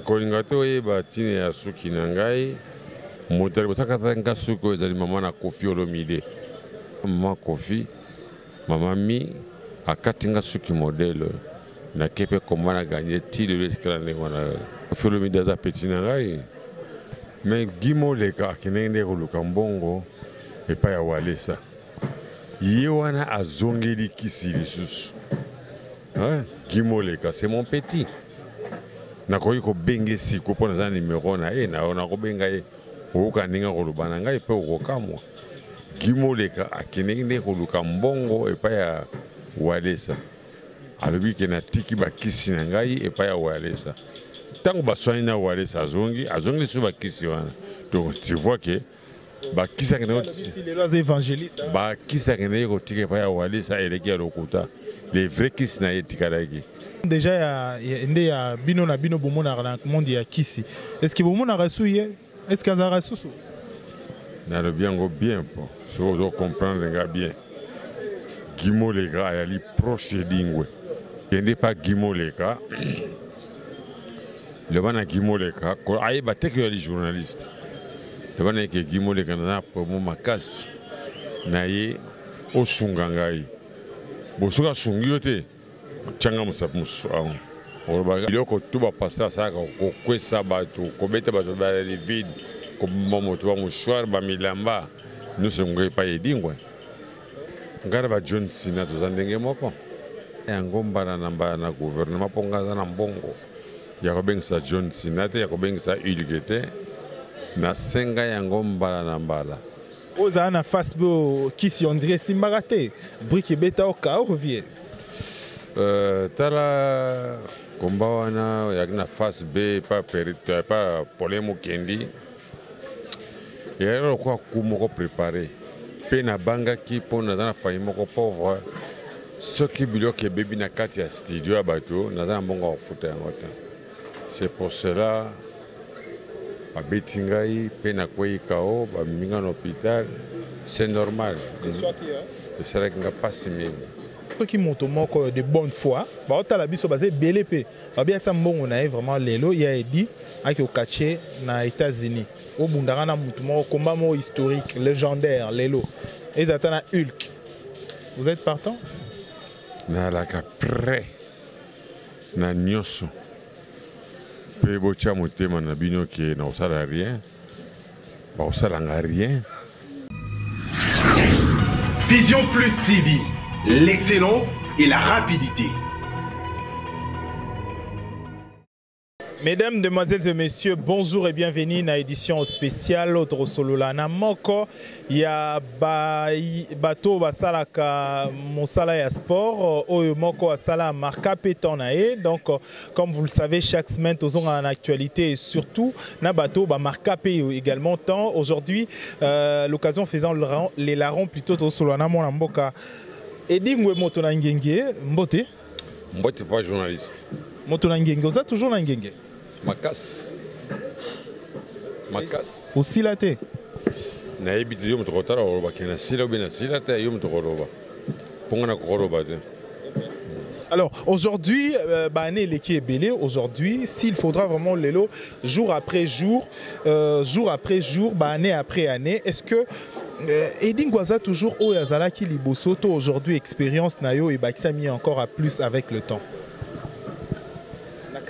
kolinga te oyeba ntini ya suki na ngai moto alibosaka nka suki oyo ezali mama na Kofi Olomide. Mama Kofi mama mi akati nga suki modele nake mpe komba na ganye ti lelo esikala ndenge wana Kofi Olomide aza peti na ngai. Me Gimo Leka akendenge nde koluka mbongo epai ya Walesa ye wana azongeli kisi lisusu. Gimo Leka c'est mon petit. Nakoki kobenga siko mpo naza nimero na ye nakobenga ye oyoka ndenge koloba na ngai mpe okokamwa. Gimo Leka akendeki nde koluka mbongo epai ya Walesa alobi ke natiki bakisi na ngai epai ya Walesa. Ntango baswani na Walesa azongi lisusu bakisi wana. Donc tu vois que bakisi akendeki kotika epai ya Walesa eleki ya lokuta les vrais kisi na ye tikalaki. Déjà il y a bino na bino bomona na monde ya kisi. Est-ce que bomona rasuye? Est-ce que ça rasusu? Na le bien go bien po. Si vous comprendre nga bien. Gimo Leka ali proche d'ingwe. Kende pas Gimo Leka. Le bana Gimo Leka ko ayeba te que les journalistes. Le bana ke Gimo Leka na promo makasi. Na ye osunga ngai. Bosuka sungi yote. Changa musapusu oloba iloko tuba pasteur saka kokwesa bato kobeta bato ba les vide comme moto ba mushwar ba milamba nous songo pa yedingwe ngara ba John Sina to zandenge moko yango mbana namba na gouvernement pongaza na mbongo ya kobengisa John Sina te ya kobengisa Ilgete na senga yango mbala na mbala oza na face bo kisi André Simbarate brique beta o ka revient. Tala komba wana yakina face B pas perite pas polemo kendi yero kwa kumoko préparé pe na banga ki pona na fayi moko pauvre soki biloke bebi na kati ya studio ya bato na mbongo futa yango ta. C'est pour cela abetingai pe na kwei kao ba minga na hôpital c'est normal. C'est vrai que nga pas mingi qui montent de bonne foi, la biso basé BLP. Bien ça mbongo na vraiment lelo il a dit avec au caché na États-Unis. Au bundara mutumo combat historique légendaire lelo. Ils attendent Hulk. Vous êtes partant? Na la prêt na nyoso. Pe bocha motema na bino ki na osala rien. Ba osala rien. Vision Plus TV. L'excellence et la rapidité. Mesdames, Demoiselles et Messieurs, bonjour et bienvenue à l'édition spéciale Autre Solola na Moko. Il y a bateau basalaka mosala ya sport oyo moko asala marka pétonae. Donc comme vous le savez, chaque semaine nous avons en actualité et surtout na bateau ba marka péo également tant aujourd'hui l'occasion faisant les larrons plutôt au Solola na mona mboka. Edi ngwe moto na ngenge mbote. Mbote pas journaliste. Moto na ngenge oza toujours na ngenge. Makas. Aussi la te. Na ebiti yo moto kotala oloba kena sila ou bien sila te yo moto koloba. Ponga na koloba te. Alors aujourd'hui, l'équipe est belé. Aujourd'hui, s'il faudra vraiment l'élo jour après jour, année après année, est-ce que Edi Ngwaza toujours au Yazala qui libosoto aujourd'hui expérience nayo et bakisa mis encore à plus avec le temps.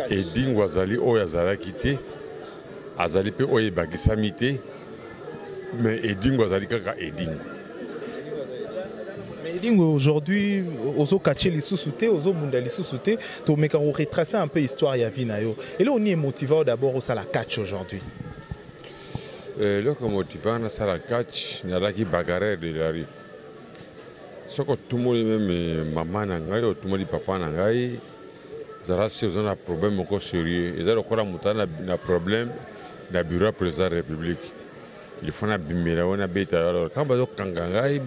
Edi Ngwazali au Yazala quitté, Azali pe oye bakisa mité, mais Edi Ngwazali kaka Edi. Mais Edi aujourd'hui, ozo kaché les sous-soutés, ozo munda les sous-soutés, to meka retracer un peu l'histoire ya vie nayo. Et là on y est motivé d'abord au sala catch aujourd'hui. Le motivant à la catch, il y a qui bagarre de la rue. Ce que tout le monde, même maman nangai, tout le monde papa nangai, zara si on a un problème encore sérieux. Ils ont encore un problème dans le bureau président de la République. Il faut un bimela, on a bête alors. Quand on a kangangai,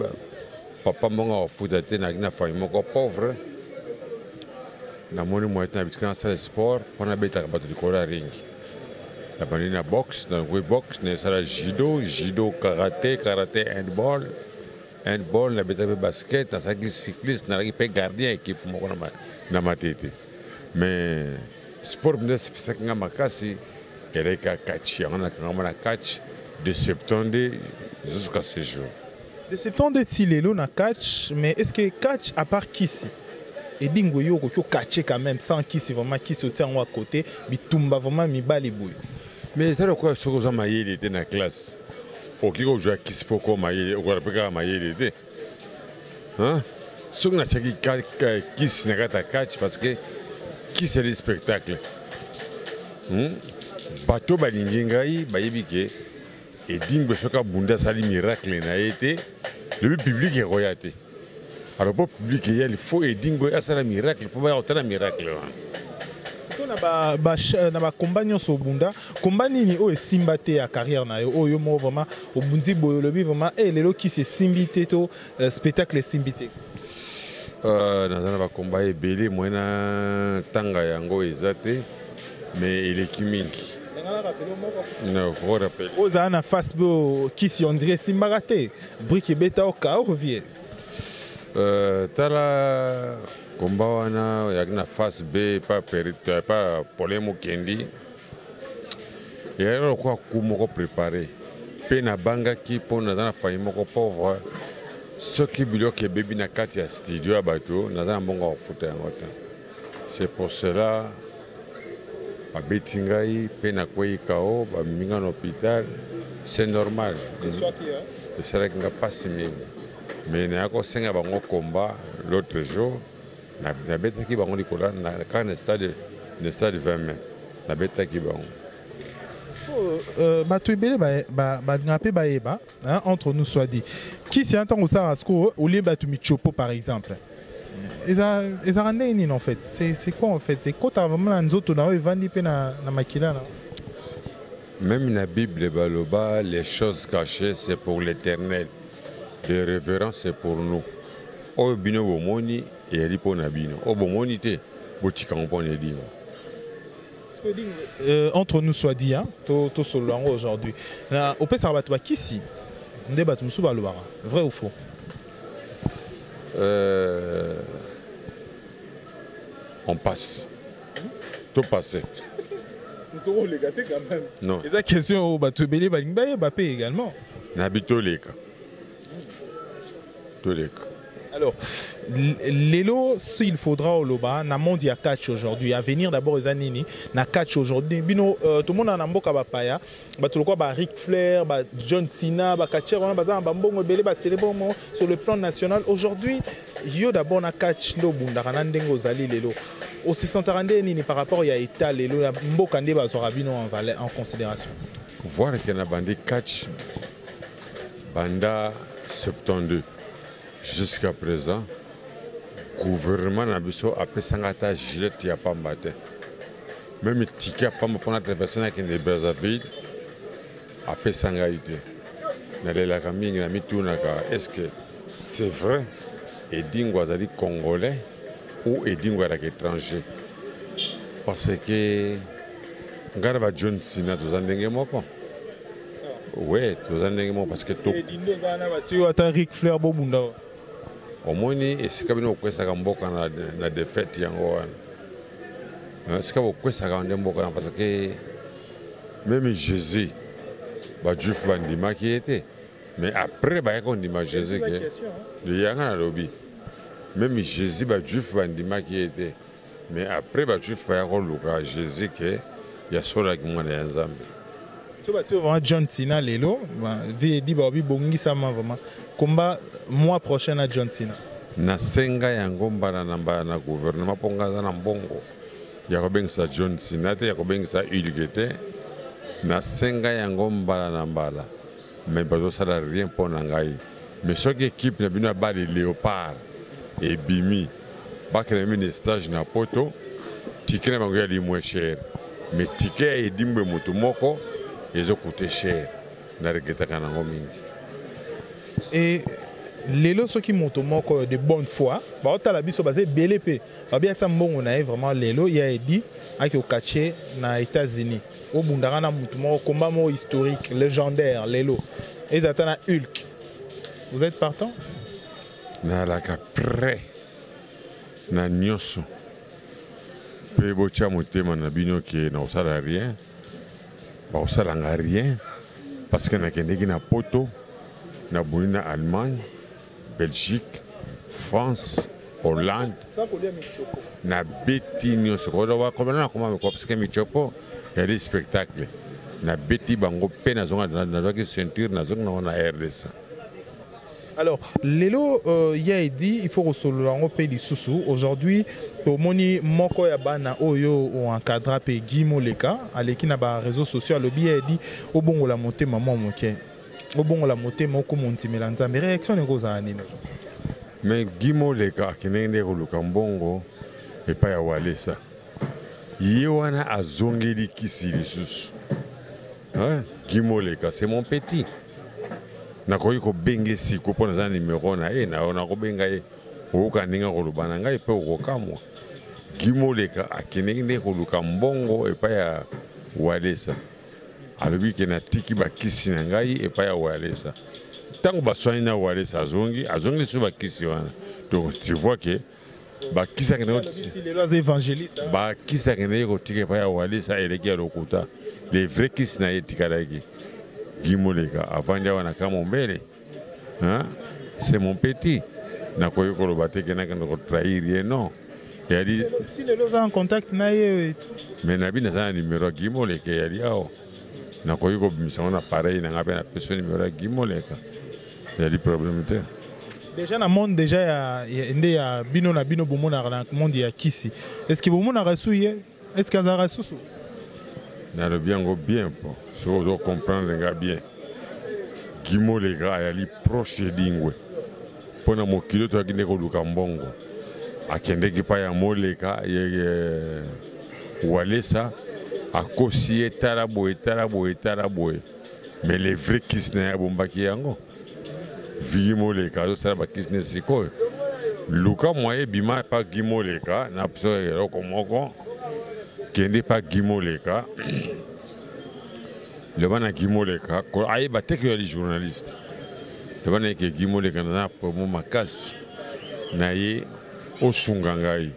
papa monga foutate na famille encore pauvre. Na moni moi na bitika na sport, on a bête à battre du corps à ring. La banane boxe, dans le boxe, c'est judo, karaté, handball, la bétail basket, dans le cycliste, dans le gardien équipe dans ma tête. Mais sport ndesipesaka makasi eleka catch yango nakanga catch de 70 jusqu'à ce jour. De 70 tilelo na catch, mais est-ce que catch à part Kisi et dingo yo ko catcher quand même sans Kisi vraiment Kisi tient à côté, bitumba vraiment mi balibouy. Mais ça quoi ce que mayele était na classe. Oki ko jouer Kisi poko mayele, ko rapeka mayele était. Hein? Ce qu'on a chaki Kisi na kata catch parce que Kisi c'est le spectacle. Bato balingi ngai bayebi ke et dingo soka bunda sali miracle na été le public est royaté. Alors pour le public il faut et dingo asala miracle pour ba otana miracle. C'est qu'on a ba combat nyonso bunda combat nini o esimba te ya carrière na yo oyo mo vraiment au bundi boyo lobi vraiment et lelo qui se simbité to spectacle simbité. Dans ba combat ebele moina tanga yango ezate mais il est kimingi. Non, faut rappeler. Aux ana face qui si on dirait Simbarate, brique beta au cas revient. Tala combat wana yakna face B pas problème kendi. Et alors quoi kumoko préparé. Pena banga qui pona dans faille moko pauvre. Ce qui bilio que baby na kati ya studio abato na dans bongo foot en autant. C'est pour cela Betingai, Penakwei Kao, Mingan hôpital, c'est normal. C'est vrai qu'il n'y a pas si bien. Mais il y a aussi un combat l'autre jour. La bête qui va dans le stade de 20 mètres. La bête qui va. Entre nous soit dit. Qui s'y entend au Sarasco au lieu de Michopo par exemple? Ils ont rendu en fait. C'est quoi en fait? Et quand tu as vraiment un autre dans na makila. Même dans la Bible, les choses cachées, c'est pour l'éternel. Les révérences, c'est pour nous. O bino bomoni et ripo na bino. O bomoni te botika compone dino. Entre nous soit dit, hein, to solo aujourd'hui. Au peut ça va qui si? Ndeba tu musuba lo vrai ou faux? On passe. Tout passé. Nous les gâtés quand même. Non. Et la question, tu belé Mbappé également. N'habito les cas. Tous les cas. Alors, Lelo, s'il faudra au Loba, na monde ya catch aujourd'hui. À venir d'abord les années, na catch aujourd'hui. Bino, tout le monde a namboka bapaya. Tout le quoi, Ric Flair, John Cena, catcher, bambongo belé, célébrer sur le plan national. Aujourd'hui, yo d'abord na catch no bundara ndengo zali Lelo. Aussi sentarande ni par rapport à l'état Lelo, mboka nde bazora bino en considération. Voir qu'il y a un bandit catch banda 72. Jusqu'à présent, le gouvernement n'a pas de gilet qui a pas battu. Même le ticket pour la traversée de Brazzaville a pas sangaïté. Est-ce que c'est vrai et Dingwa est congolais ou Dingwa est étranger? Parce que Garba John Cena tous en oui, tous en parce que tout. Ric Flair bobunda. Au moins, c'est comme nous ça na défaite yango. C'est comme ça parce que même Jésus, Juif bandima qui était, mais après on dit Jésus que le yanga lobby. Même Jésus Juif bandima qui était, mais après Juif ba Jésus que il y a cela qui m'a nzambe. Tu vois John Cena lelo, dit babi bongi sama vraiment. Combat mois prochain à John Cena. Na senga yango mbala na gouvernement ponga na mbongo. Ya ko bengisa John Cena te ya ko bengisa Ulgete. Na senga yango mbala na mbala. Mais bazo sala rien pour ngai. Mais ce qui équipe na bino ba les Léopard et Bimi. Ba que les stage na poto. Ticket na bango ya li moins cher. Mais ticket et dimbe moto moko. Ils ont coûté cher. Et les lots qui montent de bonne foi, la biso basé BLP. Bien ça bon on a vraiment les lots il a dit avec au caché na États-Unis. Au Bundarana moutomo combat historique légendaire les lots. Ils attendent Hulk. Vous êtes partant? Na la prêt na nyoso. Pe bocha motema na bino ke na osala rien. Ba osala nga rien parce que na kendeki na poto na bonina Allemagne, Belgique, France, Hollande. Na beti nyonso ko do ko na ko ma ko parce que michopo ya des spectacles. Na beti bango pe na zonga na ki ceinture na zonga na RDC. Alors, Lelo dit il faut que pays du Soussou. Aujourd'hui, au moni moko ya bana oyo ou encadra pe Guimo Leka, aleki na ba réseaux sociaux le biais dit au bongo la montée maman moké. Au bongo la montée moko monti melanza mais réaction ne goza nini. Mais Guimo Leka kinende ko lukambongo et pas ya walesa. Yewana azongeli kisili susu. Hein? Guimo Leka c'est mon petit. Nakoki ko benge siko pona za numéro na e na ona ko benga e o ka ninga ko lubana ngai pe ko kamwa Guimo Leka akenenge ko lukambongo e pa ya walesa alobi ke na tiki ba kisi na ngai e pa ya walesa tango ba soigner na walesa azongi so ba kisi wana donc tu vois que ba kisa ke les évangélistes ba kisa ke ne ko tiki pa ya walesa eleki ya lokuta les vrais kisi na etikadaki Guimo Leka avant d'avoir kama mbele hein c'est mon petit na koyo ko lobate ke na ko trahir non et a dit si les gens en contact na ye mais na bina sana numéro Guimo Leka ya li ao na koyo ko bimisa na pareil na ngape na personne numéro Guimo Leka ya di problème te déjà na monde déjà ya bino na bino bomona na monde ya kisi est-ce que bomona rasouye est-ce que azara susu na le bien pour si vous comprendre bien Guimo Leka ali proche d'ingwe pona mokilo to akinde ko lukambongo akende ki pa ya moleka ye walesa akosi etarabo mais les vrais kisne ya bombaki yango Guimo Leka zo sala ba kisne siko luka moye bima pa Guimo Leka na pso ero komoko kende pa Guimo Leka le bana Guimo Leka ko ay ba tek yo les journalistes le bana ke Guimo Leka na promo makasi na ye o sungangai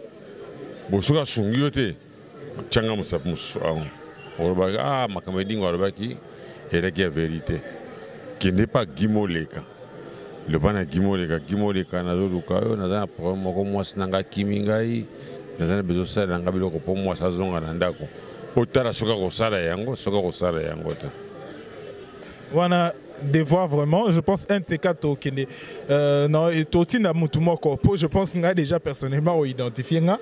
bo suka sungiote changa musapusu o ba makamedingo o ba ki era ki vérité kende pa Guimo Leka le bana Guimo Leka na zo luka yo na promo ko mwasnanga kimingai nazana bezo sala nga biloko po mwa sazonga na ndako otala soka ko sala yango ta wana devoir vraiment je pense un de ces quatre okende non et totina mutu moko je pense nga déjà personnellement o identifier nga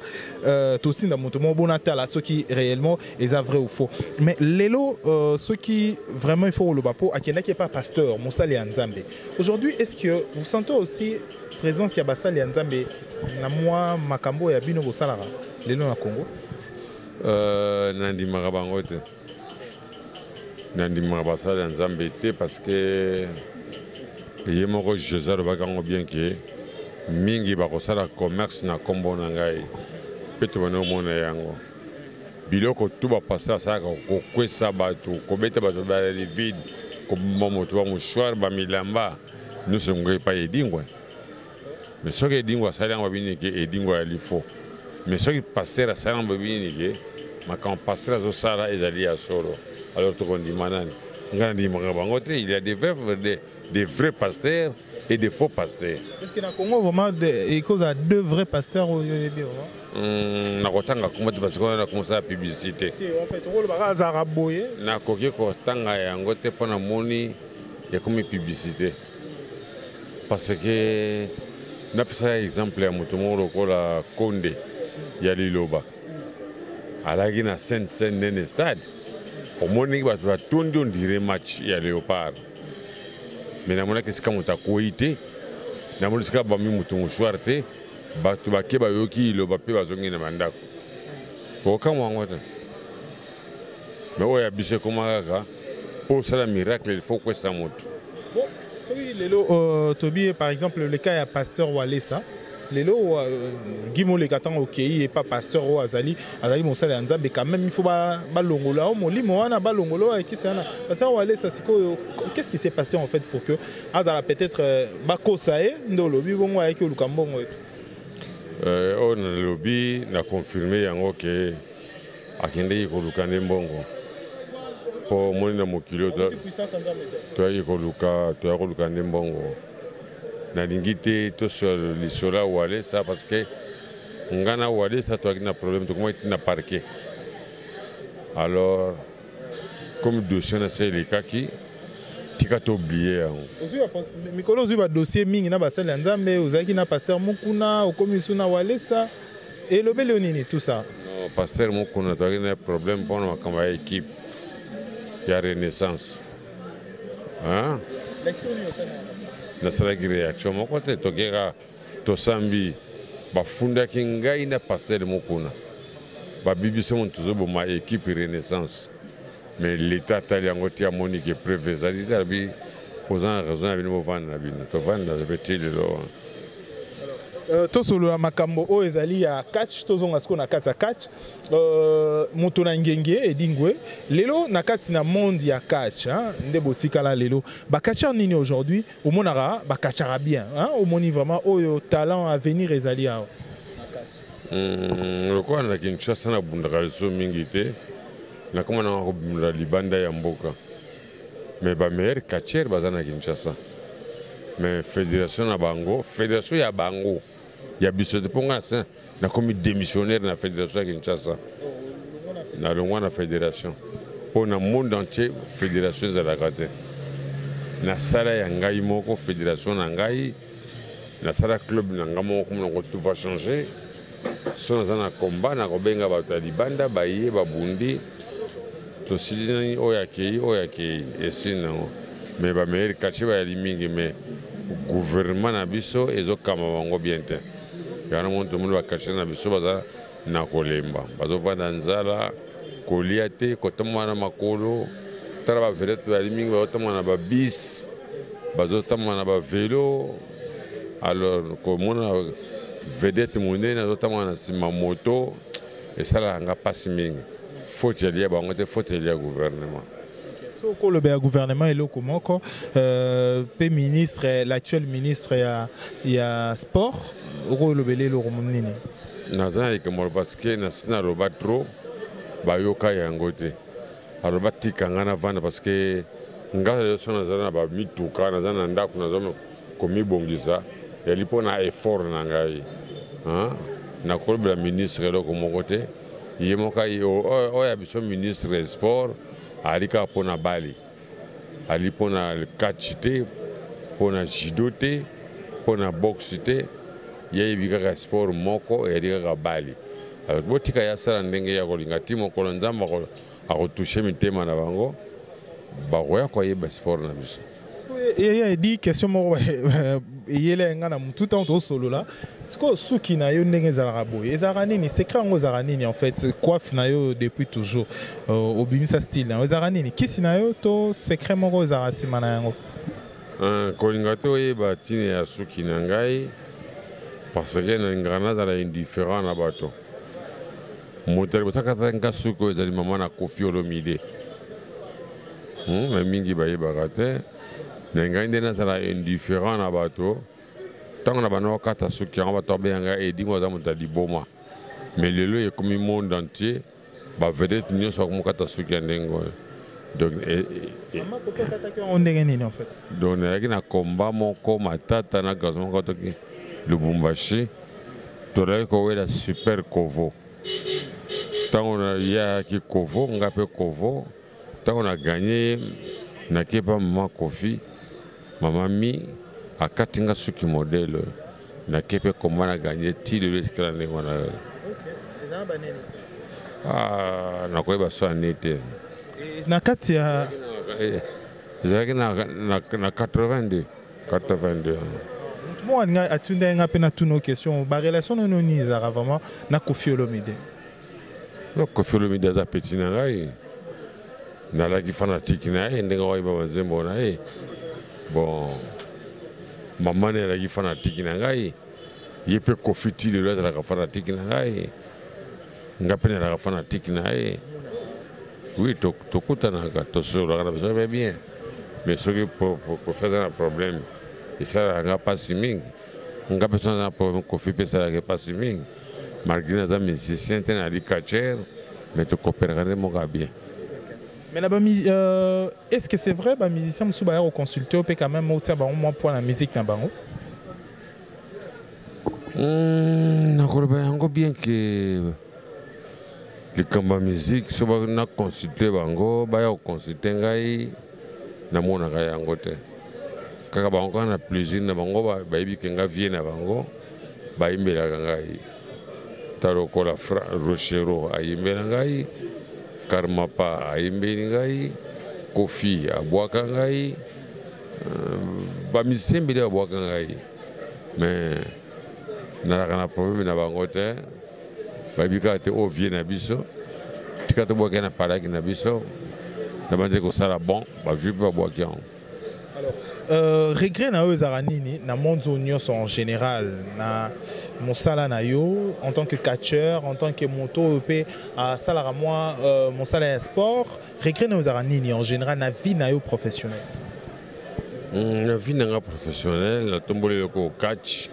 totina mutu moko bonatala ce qui réellement est vrai ou faux mais lelo ce qui vraiment il faut le bapo akena qui est pas pasteur Mosali Nzambe aujourd'hui est-ce que vous sentez aussi présence ya basali Nzambe na moi makambo ya bino bosalara lelo na Congo nandi makabango te nandi makabasali Nzambe te parce que ye moko Jésus bakango bien que mingi bakosala commerce na kombo na ngai pe to bana mona yango biloko tu ba pasteur saka ko kwesa bato ko beta bato ba les vide ko moto ba mouchoir ba milamba nous sommes pas edingwe mais ce que edingwa sala ngwa bini ke edingwa ali faux mais ce que pasteur sala ngwa bini ke ma quand pasteur zo sala ezali ya solo alors tout on dit manani ngana bango te il y a des vrais pasteurs et des faux pasteurs est-ce que na Congo vraiment il cause à deux vrais pasteurs au bien na kotanga kuma parce qu'on a commencé la publicité en fait rôle ba zaraboye na koki ko tanga yango te pona moni ya comme publicité parce que na pesa exemple ya mutu moko ko la Konde ya Liloba alagi na scène nene stade au moni ba tondi on dirait match ya Léopard mais na mona que c'est comme ta koité na mona ska ba mi mutu mushwarte ba tu ba ke ba yoki Liloba pe ba zongi na mandako ko kama ngota mais oya bise komaka pour ça la miracle il faut que ça monte oui lelo Tobi par exemple le cas ya pasteur Walesa lelo Guimo Leka tant OK et pas pasteur o azali Mosali Nzambe quand même il faut ba longola o molimo wana ba longolo qui c'est là pasteur Walesa siko qu'est-ce qui s'est passé en fait pour que azala peut-être ba kosae ndolo bi bongo avec lukambongo oyo na lobi na confirme yango ke akendeki koluka nde mbongo mpo omoni na mokili toyaki koluka nde mbongo nalingi te tosala lisolo ya walesa parce que nga na walesa toyaki na problème tokomaki ti na parquet alors comme dossier na se elekaki tika toblie yango mikolo ozwi badossier mingi na basali ya nzambe ozalaki na paster mokuna okomi su na walesa elobeli yo nini tout ça non paster mokuna toyaki na problème mpona makambo ya équipe ya renaissance nasalaki réaction moko te tokeka tosambi bafundaki ngai na paster mokuna babibiso moto tozoboma équipe renaissance mais l'état atali yango ti amoni ke preuve ezali te alabi oza na raison na bino bovanda na bino tovanda te lelo tosolola makambo oyo ezali ya catch tozonga sikoyo na kati ya catch moto na ngenge edingwe lelo na kati na monde ya catch nde botikala lelo bakatchar nini aujourd'hui omonaka bakatchara bien omoni vraiment oyo talent avenir ezali awa lokola na Kinshasa nabundaka liso mingi te nakoma nanga kobundela libanda ya mboka mais bameilleur catcher baza na Kinshasa mais fédération na bango fédération ya bango ya biso te mpo nga nakomi démissionnaire na fédération ya Kinshasa nalongwa na fédération mpo na monde entier fédération ezalaka te nasala ya ngai moko fédération na ngai nasala club na ngai moko komonango tout va changer so naza na combat nakobenga bato ya libanda baye babundi tosili nani oyo akei esili nango mais bameilleur quartier bayali mingi mais gouvernement na biso ezokamba bango bien te yana moni tomoni bakartier na biso baza na kolemba bazovanda nzala kolia te kotambola na makolo tala bavedete bayali mingi bazotambola na babis bazotambola na bavelo alors komona vedete monene azotambola na nsima moto esalaka nga mpasi mingi faute elia bango te faute elia gouvernement okoloba ya gouvernement eloko moko pe ministre l'actuel ministre ya sport okolobela eloko nini naza na likambo parce que nasi naloba trop bayoka yango te aloba tika nga na vanda parce que nga leso naza na bamituka naza na ndako naza komibongisa yali mpo na effort na ngai nakolobela ministre eloko moko te ye moko oyo ya biso ministre ya sport ali kaka mpo na bale ali mpo na catch te mpo na judo te mpo na boxe te yeyebi kaka sport moko eyali kaka bale botika ye asala ndenge ya kolinga ti mokolo nzambe akotushe mitema na bango bakoya koyeba sport na biso yeye edi question moko eyele nga na mutu ntango tozosolola sikoyo suki na yo ndenge ezalaka boye ezalaka nini secret yango ezalaka nini en fait coiffe na yo depuis toujours obimisa style na yo ezalaka nini kisi na yo to secret moko ezalaka nsima na yango kolinga te oyeba ntina ya suki na ngai parce que nalingaka nazala indifférent na bato moto alibosaka nga suki oyo ezali mama na Koffi Olomide me mingi bayebaka te na ngai nde nazala indifférent na bato ntango na bana bakata suki yango bato babeyanga edingo aza moto ya liboma mais lelo ekomi monde entier bavedete nyonso bakomokata suki ya ndenge oyo donc nayaki na komba moko matata na garso moko toki Lubumbashi tozalaki kowela super kovo ntango nayaki kovo nga mpe kovo ntango na ganye nakepa mama Kofi mama mi akati nga suki modele nakepe komba na ganye ti lelo esikala ndenge wana nakoyeba so ani te na kati ya ezalaki na 82 mo alinga atunda nga mpe natuna question barelation nono nini ezalaka vraiment na Koffi Olomide Koffi Olomide aza peti na ngai nalaki fanatike na ye ndenge oyeba banzembo na ye bon mama ne alaki fanatike na ngai ye mpe Koffi ti lelo azalaka fanatike na ngai nga mpe nalaka fanatike na ye oui tokutanaka tosololaka na biso be bien mais soki Koffi aza na problème esalaka nga mpasi mingi nga personne na problème Kofi pesa la pas mingi malgré les musiciens ten ali catcher mais tu coopérerais mon gars bien. Mais là est-ce que c'est vrai ba musicien musu ba consulter peut quand même au ba moi pour la musique na bango? Nakoloba yango bien que le kamba musique so ba na consulter bango ba ya consulter ngai na mona ngai yango te. Kaka bango na plaisir na bango ba yebi ke nga vie na bango ba imbela ngai. Tarokola Rochero ayimbela ngai, Karmapa ayimbeli ngai, Kofi abwaka ngai, ba musicien mbele abwaka ngai. Mais nalaka na problème na bango te, babika te o vie na biso, tika to bwaka na paraki na biso, na bande kosala bon, ba jui pa bwaka yango. Regret na yo ezala nini na monde nyonso en général na mosala na yo en tant que catcheur, en tant que moto pe salara moi mosala ya sport, regret na yo ezala nini en général na vie na yo professionnelle? Na vie na nga professionnelle na tomboli ko catch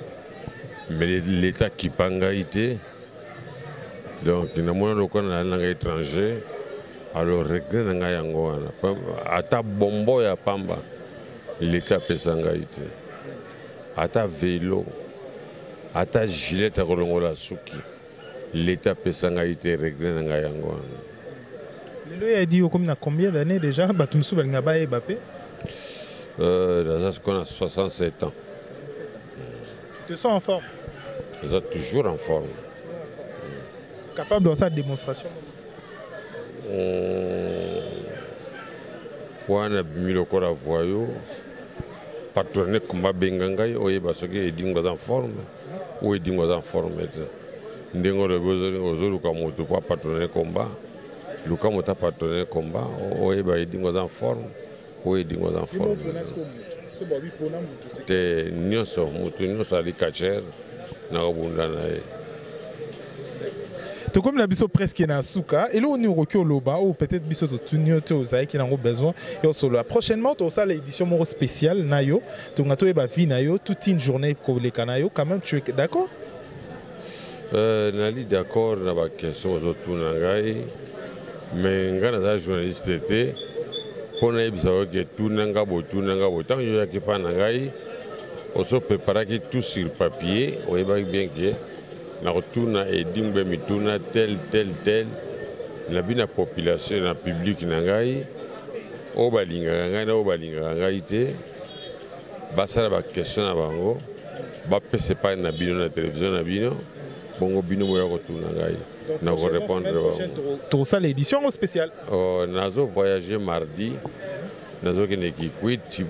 mais l'état qui panga ité donc na mona loko na nga étranger alors regret na nga yango wana ata bombo ya pamba l'état pesangaïté ata vélo ata gilet à kolongola suki l'état pesangaïté réglé na nga yango lelo a dit comme na combien d'années déjà batumsu balinga ba e bapé là qu'on a 67 ans. Tu te sens en forme? Vous êtes toujours en forme. Capable de cette démonstration? Wana bimilo kora voyo patronné combat bengangai oyeba soki edingwa en forme ou edingwa en forme ndengo le besoin ozoluka moto pour patronné combat luka moto patronné combat oyeba edingwa en forme ou edingwa en forme te nyonso moto nyonso ali catcher na kobunda na ye. Tout comme la biso presque na suka et là on est au recueil loba ou peut-être biso to tunyote ozaï qui n'ont besoin et au solo prochainement tu as l'édition moro spéciale nayo tu ngato e ba vie nayo toute une journée ko le kanayo quand même tu es d'accord? Nali d'accord na ba question ozotu na ngai mais ngana za journaliste était pour na ibisa que tout nanga botu tant yo ya ki pa na ngai on se prépare qui tout sur papier on est bien que na retourna et dimbe mituna tel la bina population na public na ngai o balinga ngai na o balinga ngai te basala ba question na bango ba pese pa na bino na télévision na bino bongo bino moya retourna ngai na ko répondre tout ça l'édition spéciale nazo voyager mardi nazo kene ki kwiti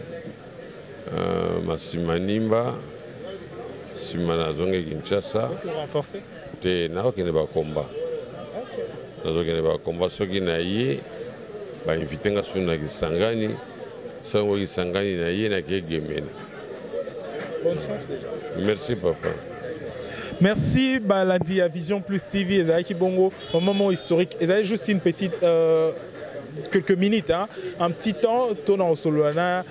Masimanimba Simana zonge Kinshasa renforcer te naokende ba combat nazokende ba combat soki na ye ba invité nga suna Kisangani sango Kisangani na ye na kegemena. Bonne chance déjà. Merci papa. Merci Baladi à Vision Plus TV Ezaki Bongo un moment historique Ezaki juste une petite quelques minutes, hein, un petit temps, tournant au Solana,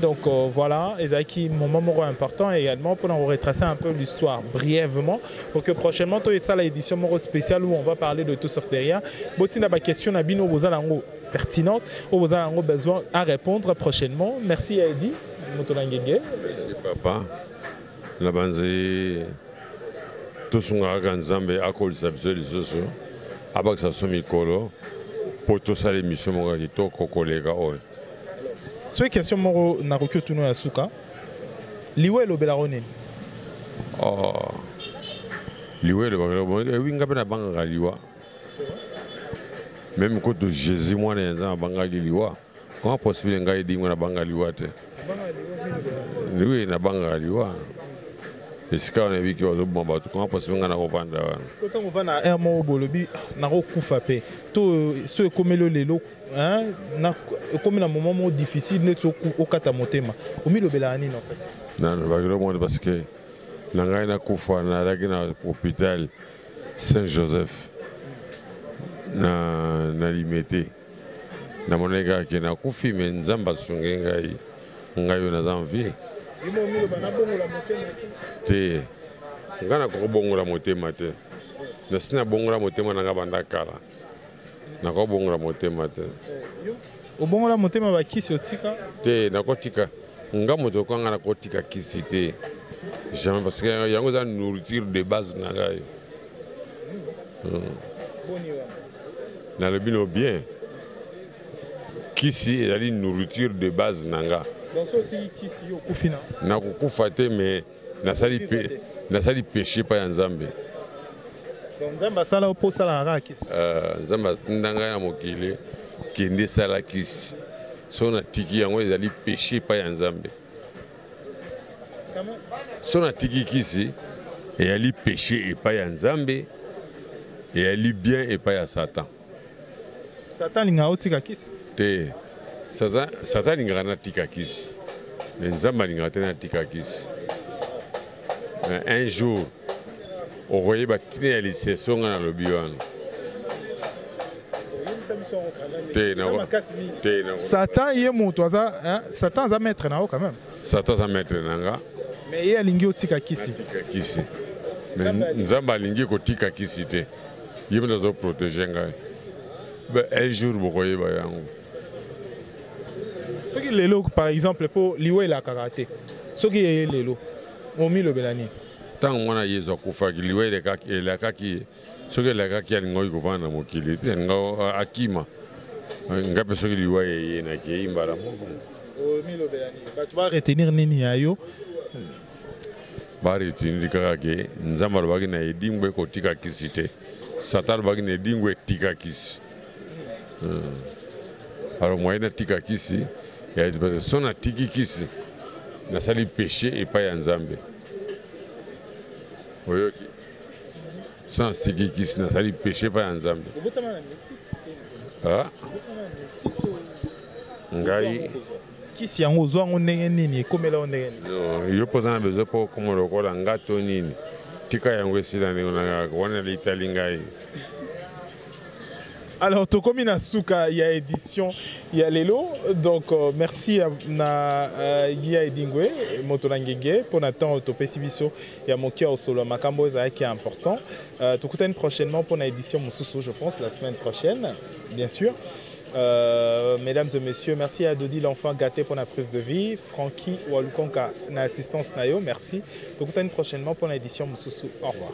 donc voilà, Ezaki, mon moment important également pour nous retracer un peu l'histoire brièvement pour que prochainement, tu aies ça l'édition moro spéciale où on va parler de tout sauf derrière. Si la question n'a bien pertinente, vous avez besoin à répondre prochainement. Merci Edi, merci papa. La banze, tout ce qu'on a Nzambe à cause de ça, avec sa somikolo. Pour tout ça, l'émission, mon gars, qui est collègue. Sur la question, Moro Naruki Tuno Yasuka, Liwe le Belarone. Oh, Liwe le Belarone. Oui, on a banga Liwa. Même quand Jésus, moi, on a banga Liwa. Comment possible que on a banga Liwa? Oui, on a banga Liwa. Est-ce qu'on a vu qu'il y a des bombes? Comment possible qu'on a revendre? Quand on va à Hermo Bolobi, on a recoupé. Tout ce comme le lelo, hein, comme un moment difficile, net au katamotema. Au milieu de l'année en fait. Non, non, parce que l'angai na kufa na l'hôpital Saint-Joseph na limité. Na monega qui na kufi mais nzamba sungengai ngai na zanvi. te nga na kokobongola motema te nasi na bongola motema nanga banda kala nakobongola motema te obongola motema bakisi otika te nakotika nga moto kwanga nakotika kisi te jamais parce que yango eza nourriture de base na ngai nalobi no bien kisi ezali nourriture de base na nga nakokufa te mais nasali péché pa ya nzambe nzambe asala mpo osalaka kaka kisi nzambe atinda ngai na mokili kende esala kisi so natiki yango ezali péché pa ya nzambe so natiki kisi eyali péché epai ya nzambe eyali bien epai ya satan satan alingaka otika kisi te satan alingaka natika kisi me nzambe alingaka te natika kisi un jour okoyeba tina ya liseso nga nalobi wana Satan ye moto aza Satan aza maître na yo quand même. Satan aza maître nanga. Mais ye alingi otika kisi. Kisi. Mais nzamba alingi kotika kisi te. Ye mona zo protéger ngai. Ben un jour bokoyeba yango. Soki lelo par exemple pour liwe la karaté. Soki ye lelo omi lo belani. Tant mwana yezo kufaki liwe le kaki soki le kaki alingo kovana mokili te nga akima. Ngape soki liwa ye na ki imbala moko. Omi lo belani. Tu vas retenir nini ayo? Ba retenir kaka ke nzamba lo bagina edingwe kotika kisi te. Satan bagina edingwe tika kisi. Alors moi na tika kisi ya de sona tiki kisi na sali péché et pas nzambe. Oyoki. Sona tiki kisi na sali péché pas nzambe. Ah? Ngai kisi yango ozwango ndenge nini ekomela ndenge nini yo poza na besoin po komo lokola ngato nini tika yango esila ndenge na wana litali ngai. Alors, tokomi na suka ya édition ya lelo. Donc, merci na Guia Edingwe, Motolangenge, pour n'attendre topesi biso ya mokia osolo makambo ezaki qui est important. Tokutane prochainement pour la édition Moussousou, je pense, la semaine prochaine, bien sûr. Mesdames et messieurs, merci à Dodi l'enfant gâté pour la prise de vie, Francky Walukonka na assistance nayo, merci. Tokutane prochainement pour l'édition Moussousou. Au revoir.